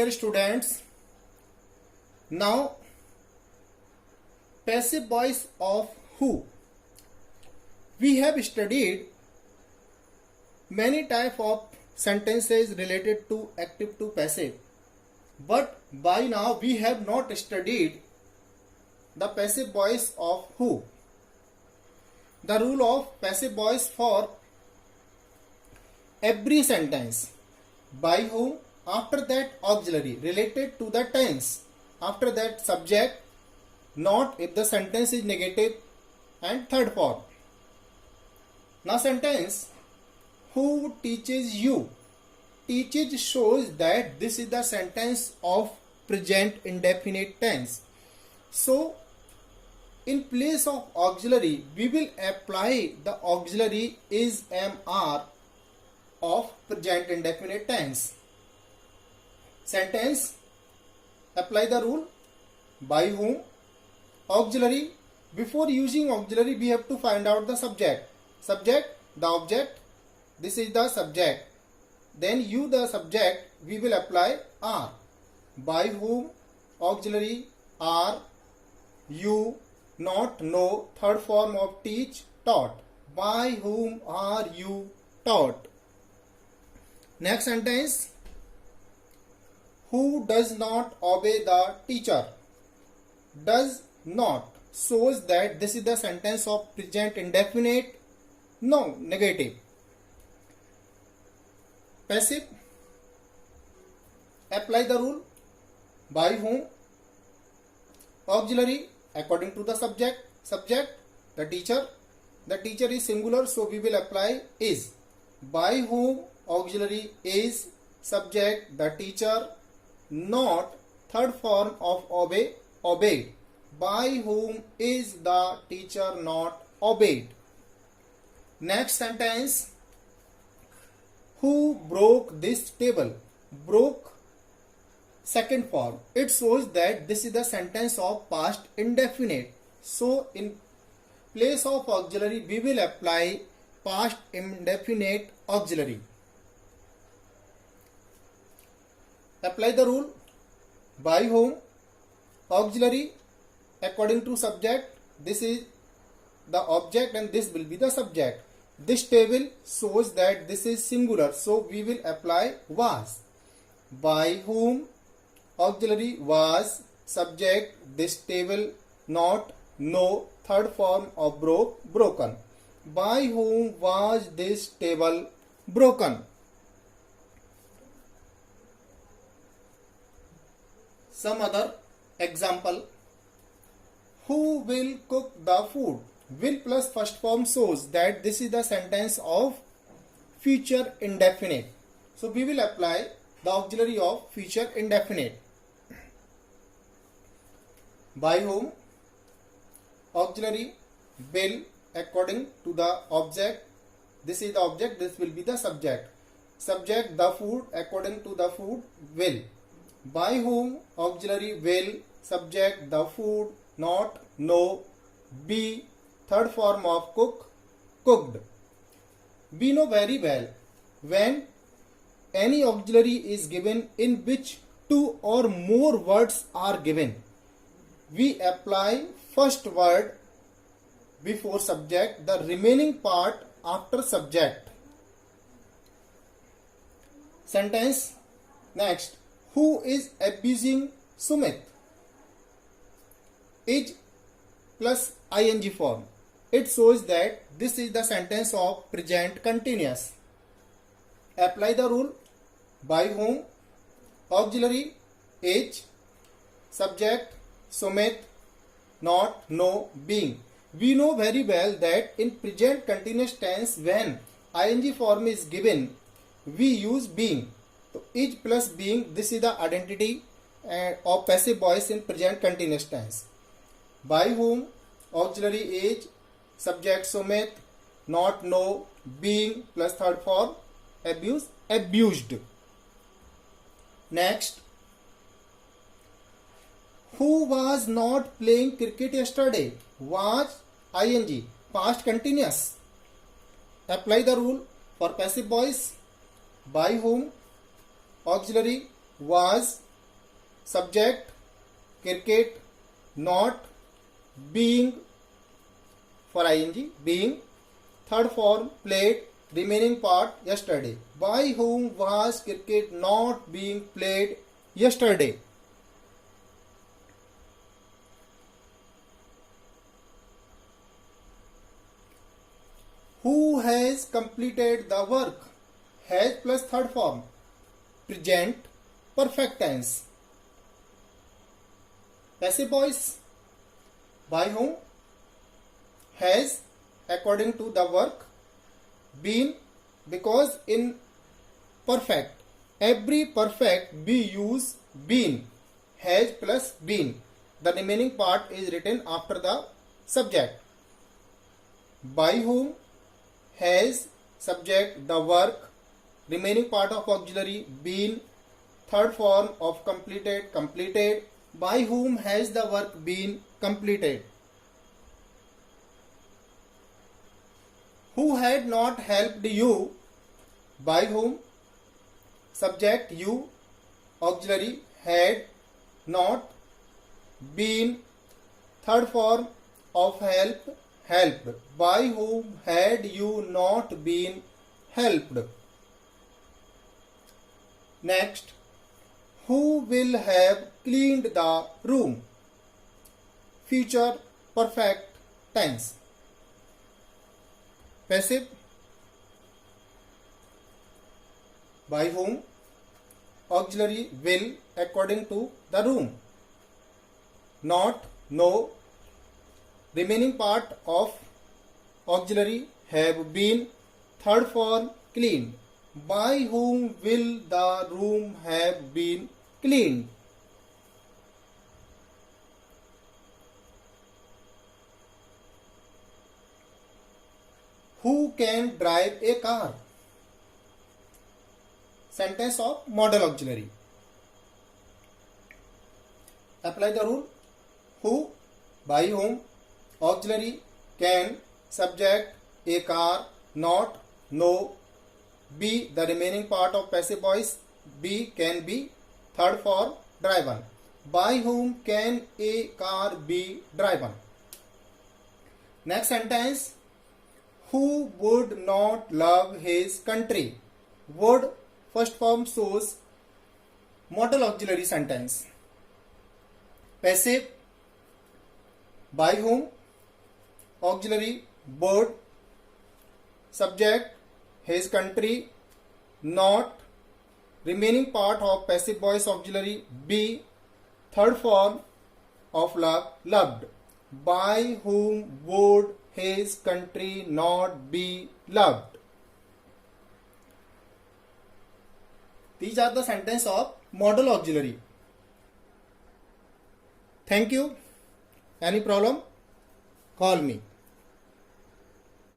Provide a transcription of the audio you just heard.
dear students, now passive voice of who. We have studied many type of sentences related to active to passive, but by now we have not studied the passive voice of who. The rule of passive voice for every sentence: by whom, after that auxiliary related to the tense, after that subject, not if the sentence is negative, and third form. Now sentence who teaches you. Teaches shows that this is the sentence of present indefinite tense. So in place of auxiliary we will apply the auxiliary is MR of present indefinite tense. Sentence, apply the rule by whom, auxiliary. Before using auxiliary we have to find out the subject, the object, this is the subject, then you the subject, we will apply are. By whom, auxiliary are, you, not, know, third form of teach, taught. By whom are you taught? Next sentence, who does not obey the teacher. Does not shows that this is the sentence of present indefinite, no, negative. Passive, apply the rule by whom, auxiliary according to the subject, the teacher is singular, so we will apply is. By whom, auxiliary is, subject the teacher, not, third form of obey, obeyed. By whom is the teacher not obeyed? Next sentence, who broke this table. Broke, second form. It shows that this is the sentence of past indefinite. So in place of auxiliary we will apply past indefinite auxiliary. Apply the rule by whom, auxiliary according to subject, this is the object and this will be the subject. This table shows that this is singular, so we will apply was. By whom, auxiliary was, subject this table, not, no, third form of broken. By whom was this table broken? Some other example, who will cook the food. Will plus first form shows that this is the sentence of future indefinite. So we will apply the auxiliary of future indefinite. By whom, auxiliary will according to the object, this is the object, this will be the subject. Subject the food according to the food will. By whom, auxiliary will, subject the food, not, no, be, third form of cook, cooked. We know very well when any auxiliary is given in which two or more words are given, we apply first word before subject, the remaining part after subject. Sentence, next, who is abusing Sumit? Is plus ing form. It shows that this is the sentence of present continuous. Apply the rule by whom, auxiliary is, subject Sumit, not, no, being. We know very well that in present continuous tense when ing form is given we use being. So is plus being, this is the identity of passive voice in present continuous tense. By whom, auxiliary is, subject Sumit, not, no, being plus third form abused. Next, who was not playing cricket yesterday. Was ing, past continuous. Apply the rule for passive voice by whom, auxiliary was, subject cricket, not, being for ing, being. Third form played, remaining part yesterday. By whom was cricket not being played yesterday? Who has completed the work? Has plus third form. Present perfect tense. Passive voice. By whom? Has according to the work. Been, because in perfect, every perfect we use been. Has plus been. The remaining part is written after the subject. By whom? Has, subject, the work, remaining part of auxiliary been, third form of completed, completed. By whom has the work been completed? Who had not helped you? By whom? Subject you, auxiliary had, not, been, third form of help, helped. By whom had you not been helped? Next, who will have cleaned the room? Future perfect tense. Passive. By whom? Auxiliary will according to the room. Not, no. Remaining part of auxiliary have been, third form cleaned. By whom will the room have been cleaned? Who can drive a car? Sentence of model auxiliary. Apply the rule. Who, by whom, auxiliary can, subject a car, not, no, be the remaining part of passive voice, be can be, third form driven. By whom can a car be driven? Next sentence. Who would not love his country? Would first form shows model auxiliary sentence. Passive. By whom? Auxiliary would, subject his country, not, remaining part of passive voice auxiliary be, third form of love, loved. By whom would his country not be loved? These are the sentences of model auxiliary. Thank you. Any problem? Call me.